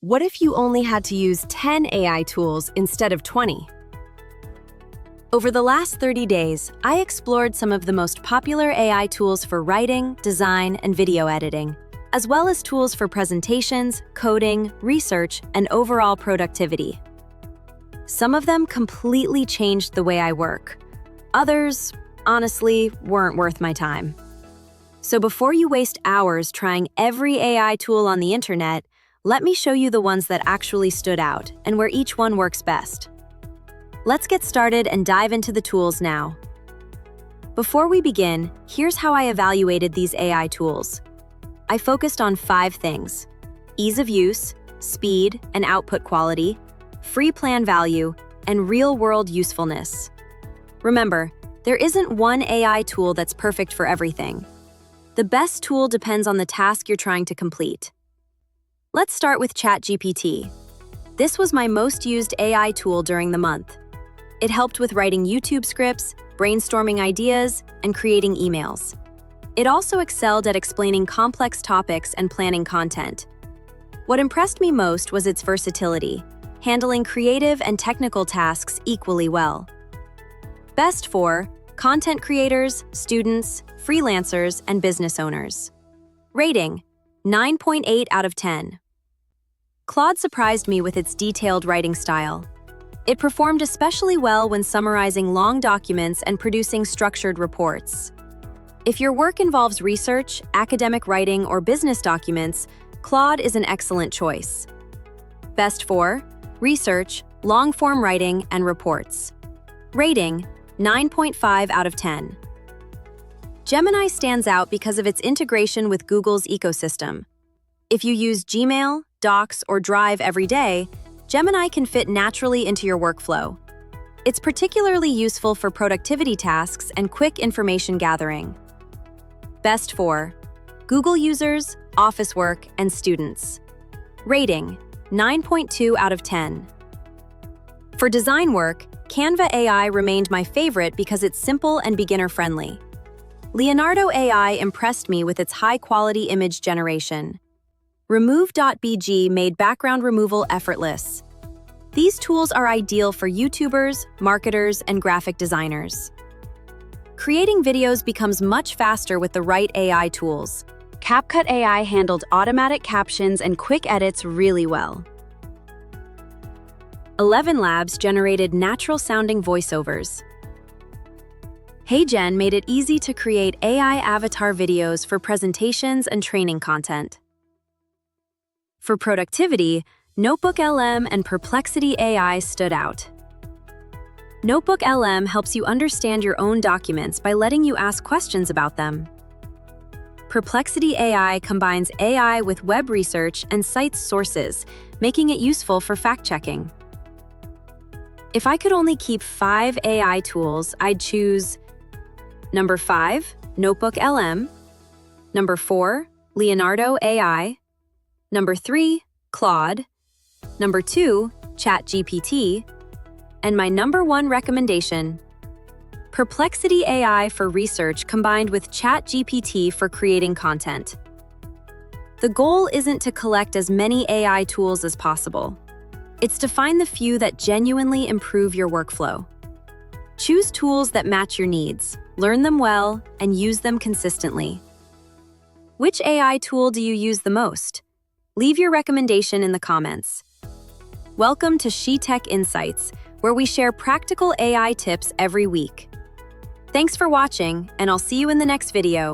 What if you only had to use 10 AI tools instead of 20? Over the last 30 days, I explored some of the most popular AI tools for writing, design, and video editing, as well as tools for presentations, coding, research, and overall productivity. Some of them completely changed the way I work. Others, honestly, weren't worth my time. So before you waste hours trying every AI tool on the internet, let me show you the ones that actually stood out and where each one works best. Let's get started and dive into the tools now. Before we begin, here's how I evaluated these AI tools. I focused on 5 things: ease of use, speed and output quality, free plan value, and real-world usefulness. Remember, there isn't one AI tool that's perfect for everything. The best tool depends on the task you're trying to complete. Let's start with ChatGPT. This was my most used AI tool during the month. It helped with writing YouTube scripts, brainstorming ideas, and creating emails. It also excelled at explaining complex topics and planning content. What impressed me most was its versatility, handling creative and technical tasks equally well. Best for content creators, students, freelancers, and business owners. Rating: 9.8 out of 10. Claude surprised me with its detailed writing style. It performed especially well when summarizing long documents and producing structured reports. If your work involves research, academic writing, or business documents, Claude is an excellent choice. Best for research, long-form writing, and reports. Rating: 9.5 out of 10. Gemini stands out because of its integration with Google's ecosystem. If you use Gmail, Docs, or Drive every day, Gemini can fit naturally into your workflow. It's particularly useful for productivity tasks and quick information gathering. Best for Google users, office work, and students. Rating: 9.2 out of 10. For design work, Canva AI remained my favorite because it's simple and beginner-friendly. Leonardo AI impressed me with its high-quality image generation. Remove.bg made background removal effortless. These tools are ideal for YouTubers, marketers, and graphic designers. Creating videos becomes much faster with the right AI tools. CapCut AI handled automatic captions and quick edits really well. ElevenLabs generated natural-sounding voiceovers. Heygen made it easy to create AI avatar videos for presentations and training content. For productivity, notebooklm and perplexity AI stood out. notebooklm helps you understand your own documents by letting you ask questions about them. Perplexity AI combines AI with web research and cites sources, making it useful for fact-checking. If I could only keep 5 AI tools, I'd choose Number 5, notebooklm. Number 4, Leonardo AI. Number 3, Claude. Number 2, ChatGPT. And my number 1 recommendation, Perplexity AI for research combined with ChatGPT for creating content. The goal isn't to collect as many AI tools as possible. It's to find the few that genuinely improve your workflow. Choose tools that match your needs, learn them well, and use them consistently. Which AI tool do you use the most? Leave your recommendation in the comments. Welcome to SheTech Insights, where we share practical AI tips every week. Thanks for watching, and I'll see you in the next video.